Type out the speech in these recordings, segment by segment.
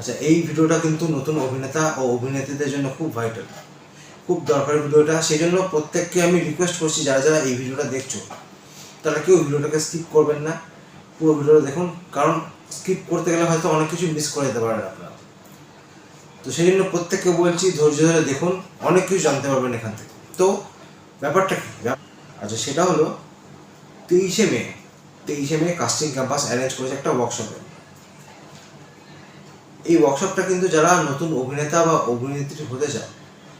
আচ্ছা, এই ভিডিওটা কিন্তু নতুন অভিনেতা ও অভিনেত্রীদের জন্য খুব ভাইটাল, খুব দরকারি ভিডিওটা। সেই জন্য প্রত্যেককে আমি রিকোয়েস্ট করছি, যারা যারা এই ভিডিওটা দেখছো তারা কেউ ভিডিওটাকে স্কিপ করবেন না, পুরো ভিডিওটা দেখুন। কারণ স্কিপ করতে গেলে হয়তো অনেক কিছু মিস করে যেতে পারেন আপনারা। তো সেই জন্য প্রত্যেককে বলছি ধৈর্য ধরে দেখুন, অনেক কিছু জানতে পারবেন এখান থেকে। তো ব্যাপারটা কি? আচ্ছা, সেটা হলো 23শে মে কাস্টিং ক্যাম্পাস অ্যারেঞ্জ করেছে একটা ওয়ার্কশপে। এই ওয়ার্কশপটা কিন্তু যারা নতুন অভিনেতা বা অভিনেত্রী হতে চায়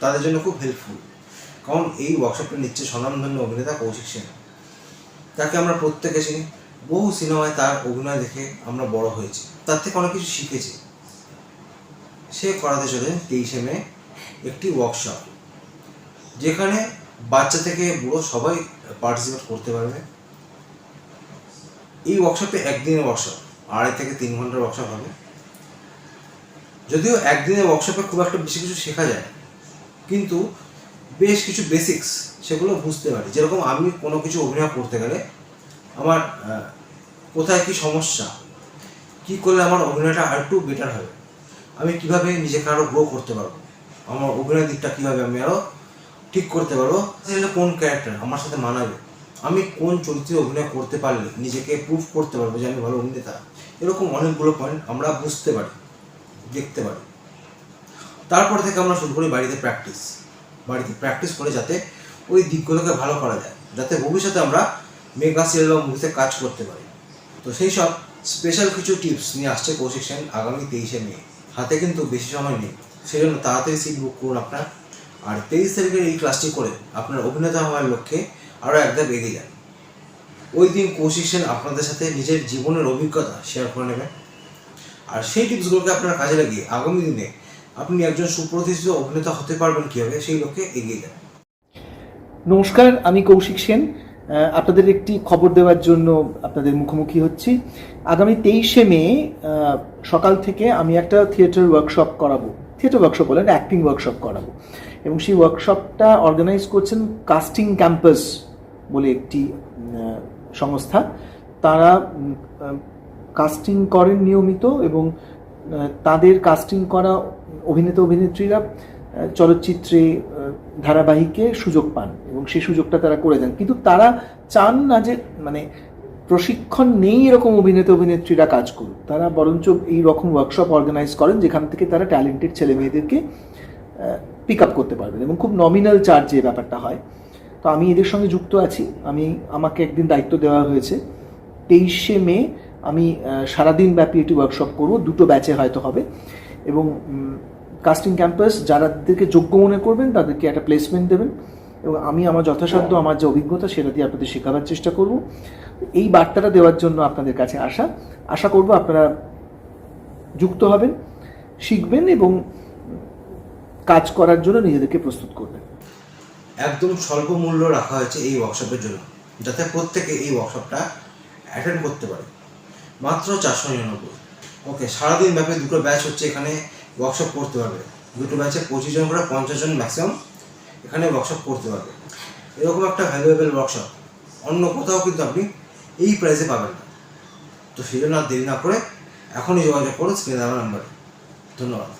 তাদের জন্য খুব হেল্পফুল। কারণ এই ওয়ার্কশপটা নিচ্ছে স্বনামধন্য অভিনেতা কৌশিক সেন। তাকে আমরা প্রত্যেকে চিনি, বহু সিনেমায় তার অভিনয় দেখে আমরা বড় হয়েছি, তার থেকে অনেক কিছু শিখেছি। সে করাতে চলে 23শে মে একটি ওয়ার্কশপ, যেখানে বাচ্চা থেকে বুড়ো সবাই পার্টিসিপেট করতে পারবে। এই ওয়ার্কশপে একদিনের ওয়ার্কশপ, 2.5 থেকে 3 ঘন্টার ওয়ার্কশপ হবে। যদিও একদিনের ওয়ার্কশপে খুব একটা বেশি কিছু শেখা যায়, কিন্তু বেশ কিছু বেসিক্স সেগুলো বুঝতে পারি। যেরকম আমি কোনো কিছু অভিনয় করতে গেলে আমার কোথায় কী সমস্যা, কী করলে আমার অভিনয়টা আর একটু বেটার হবে, আমি কীভাবে নিজেকে আরও গ্রো করতে পারবো, আমার অভিনয় দিকটা কীভাবে আমি আরও ঠিক করতে পারবো, কোন ক্যারেক্টার আমার সাথে মানাবে, আমি কোন চরিত্রে অভিনয় করতে পারলে নিজেকে প্রুভ করতে পারবো যে আমি ভালো অভিনেতা। এরকম অনেকগুলো পয়েন্ট আমরা বুঝতে পারি, দেখতে পারি। তারপর থেকে আমরা শুরু করি বাড়িতে প্র্যাকটিস করে, যাতে ওই দিকগুলোকে ভালো করা যায়, যাতে ভবিষ্যতে আমরা মেগা সিরিয়াল বা মুভিতে কাজ করতে পারি। তো সেই সব স্পেশাল কিছু টিপস নিয়ে আসছে কৌশিক সেন আগামী 23শে মে। হাতে কিন্তু বেশি সময় নেই, সেই জন্য তাড়াতাড়ি সিট বুক করুন আপনার। আর 23 তারিখের এই ক্লাসটি করে আপনার অভিনেতা হওয়ার লক্ষ্যে আরও একধাপ এগিয়ে যান। ওই দিন কৌশিক সেন আপনাদের সাথে নিজের জীবনের অভিজ্ঞতা শেয়ার করে নেবেন, আর সেই টিপসগুলোকে আপনার কাজে লাগিয়ে আগামী দিনে আপনি একজন সুপ্রতিষ্ঠিত অভিনেতা হতে পারবেন কীভাবে, সেই লক্ষ্যে এগিয়ে যান। নমস্কার, আমি কৌশিক সেন। আপনাদের একটি খবর দেওয়ার জন্য আপনাদের মুখোমুখি হচ্ছি। আগামী 23শে মে সকাল থেকে আমি একটা থিয়েটার ওয়ার্কশপ করাবো, থিয়েটার ওয়ার্কশপ বলেন, অ্যাক্টিং ওয়ার্কশপ করাবো। এবং সেই ওয়ার্কশপটা অর্গানাইজ করছেন কাস্টিং ক্যাম্পাস বলে একটি সংস্থা। তারা কাস্টিং করেন নিয়মিত, এবং তাদের কাস্টিং করা অভিনেতা অভিনেত্রীরা চলচ্চিত্রে ধারাবাহিকে সুযোগ পান, এবং সেই সুযোগটা তারা করে দেন। কিন্তু তারা চান না যে মানে প্রশিক্ষণ নেই এরকম অভিনেতা অভিনেত্রীরা কাজ করুক। তারা বরঞ্চ এই রকম ওয়ার্কশপ অর্গানাইজ করেন যেখান থেকে তারা ট্যালেন্টেড ছেলে মেয়েদেরকে পিক আপ করতে পারবেন, এবং খুব নমিনাল চার্জে ব্যাপারটা হয়। তো আমি এদের সঙ্গে যুক্ত আছি। আমাকে একদিন দায়িত্ব দেওয়া হয়েছে। 23শে মে আমি সারাদিন ব্যাপী একটি ওয়ার্কশপ করবো, 2টো ব্যাচে হয়তো হবে। এবং কাস্টিং ক্যাম্পাস যারাদেরকে যোগ্য মনে করবেন তাদেরকে একটা প্লেসমেন্ট দেবেন, এবং আমি আমার যথাসাধ্য আমার যে অভিজ্ঞতা সেটা দিয়ে আপনাদের শেখাবার চেষ্টা করব। এই বার্তাটা দেওয়ার জন্য আপনাদের কাছে আশা করব আপনারা যুক্ত হবেন, শিখবেন এবং কাজ করার জন্য নিজেদেরকে প্রস্তুত করবেন। একদম স্বল্প মূল্য রাখা হয়েছে এই ওয়ার্কশপের জন্য, যাতে প্রত্যেকে এই ওয়ার্কশপটা অ্যাটেন্ড করতে পারে। মাত্র 499। ওকে, সারাদিন ব্যাপী 2টো ব্যাচ হচ্ছে, এখানে ওয়ার্কশপ করতে পারবে। 2টো ব্যাচে 25 জন করে 50 জন ম্যাক্সিমাম এখানে ওয়ার্কশপ করতে পারবে। এরকম একটা ভ্যালুয়েবল ওয়ার্কশপ অন্য কোথাও কিন্তু আপনি এই প্রাইসে পাবেন না। তো সেই জন্য আর দেরি না করে এখনই যোগাযোগ করুন স্ক্রিনে দেওয়া নাম্বারে। ধন্যবাদ।